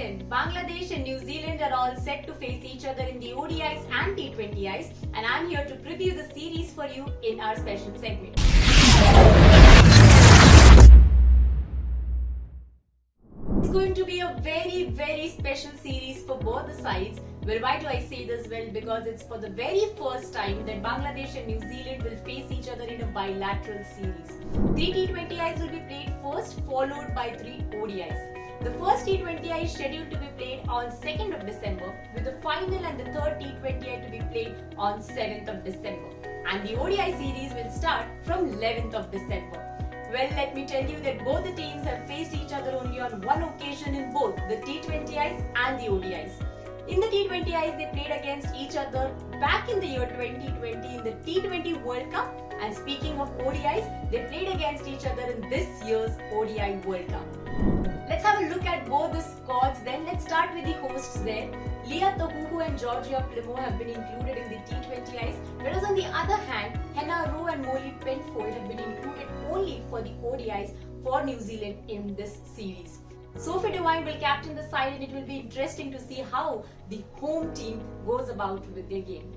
Listen, Bangladesh and New Zealand are all set to face each other in the ODIs and T20Is, and I'm here to preview the series for you in our special segment. It's going to be a very special series for both the sides. Well, why do I say this? Well, because it's for the very first time that Bangladesh and New Zealand will face each other in a bilateral series. 3 T20Is will be played first, followed by 3 ODIs. The first T20I is scheduled to be played on 2nd of December, with the final and the third T20I to be played on 7th of December. And the ODI series will start from 11th of December. Well, let me tell you that both the teams have faced each other only on one occasion in both the T20Is and the ODIs. In the T20Is, they played against each other back in the year 2020 in the T20 World Cup. And speaking of ODIs, they played against each other in this year's ODI World Cup. Let's have a look at both the squads then. Let's start with the hosts there. Leah Tahuhu and Georgia Plimo have been included in the T20Is, whereas on the other hand, Hannah Rowe and Molly Penfold have been included only for the ODIs for New Zealand in this series. Sophie Devine will captain the side, and it will be interesting to see how the home team goes about with their game.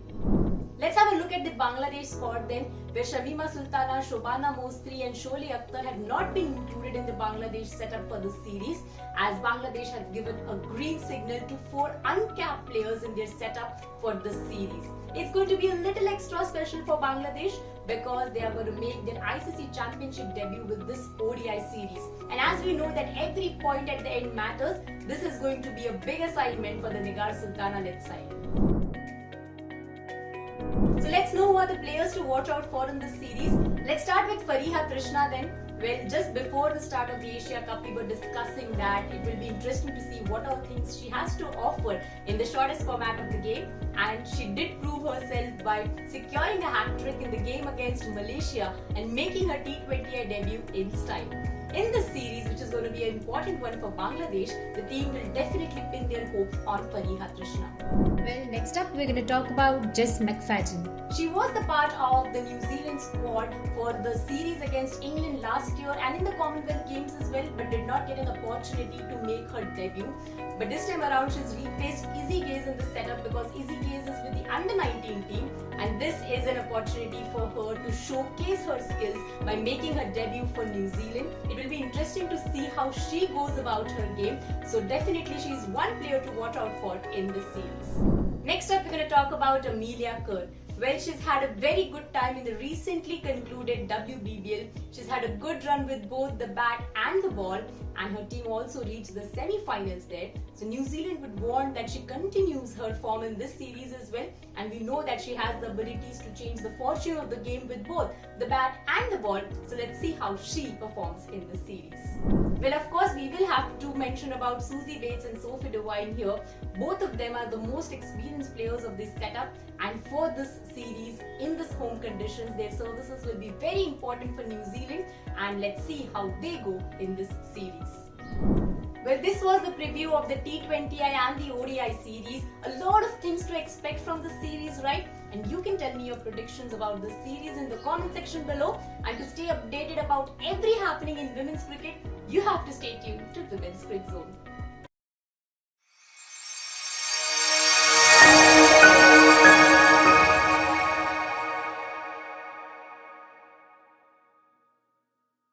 Let's have a look at the Bangladesh squad then, where Shamima Sultana, Shobana Mostri and Sholi Akhtar have not been included in the Bangladesh setup for the series, as Bangladesh has given a green signal to 4 uncapped players in their setup for the series. It's going to be a little extra special for Bangladesh because they are going to make their ICC Championship debut with this ODI series. And as we know that every point at the end matters, this is going to be a big assignment for the Nigar Sultana-led side. So let's know who are the players to watch out for in this series. Let's start with Fariha Trisna then. Well, just before the start of the Asia Cup, we were discussing that it will be interesting to see what all things she has to offer in the shortest format of the game, and she did prove herself by securing a hat-trick in the game against Malaysia and making her T20I debut in style. In this series, which is going to be an important one for Bangladesh, the team will definitely pin their hopes on Fariha Trisna. Well, next up we're going to talk about Jess McFadden. She was the part of the New Zealand squad for the series against England last year and in the Commonwealth Games as well, but did not get an opportunity to make her debut. But this time around, she's replaced Izzy Gaze in the setup because Izzy Gaze is with the under-19 team, and this is an opportunity for her to showcase her skills by making her debut for New Zealand. It will be interesting to see how she goes about her game, so definitely she is one player to watch out for in this series. Next up, we're going to talk about Amelia Kerr. Well, she's had a very good time in the recently concluded WBBL. She's had a good run with both the bat and the ball, and her team also reached the semi-finals there. So New Zealand would want that she continues her form in this series as well, and we know that she has the abilities to change the fortune of the game with both the bat and the ball. So let's see how she performs in this series. Well, of course, we will have to mention about Susie Bates and Sophie Devine here. Both of them are the most experienced players of this setup, and for this series, in this home conditions, their services will be very important for New Zealand, and let's see how they go in this series. Well, this was the preview of the T20I and the ODI series. A lot of things to expect from the series, right? And you can tell me your predictions about the series in the comment section below. And to stay updated about every happening in women's cricket, you have to stay tuned to Women's Cricket Zone.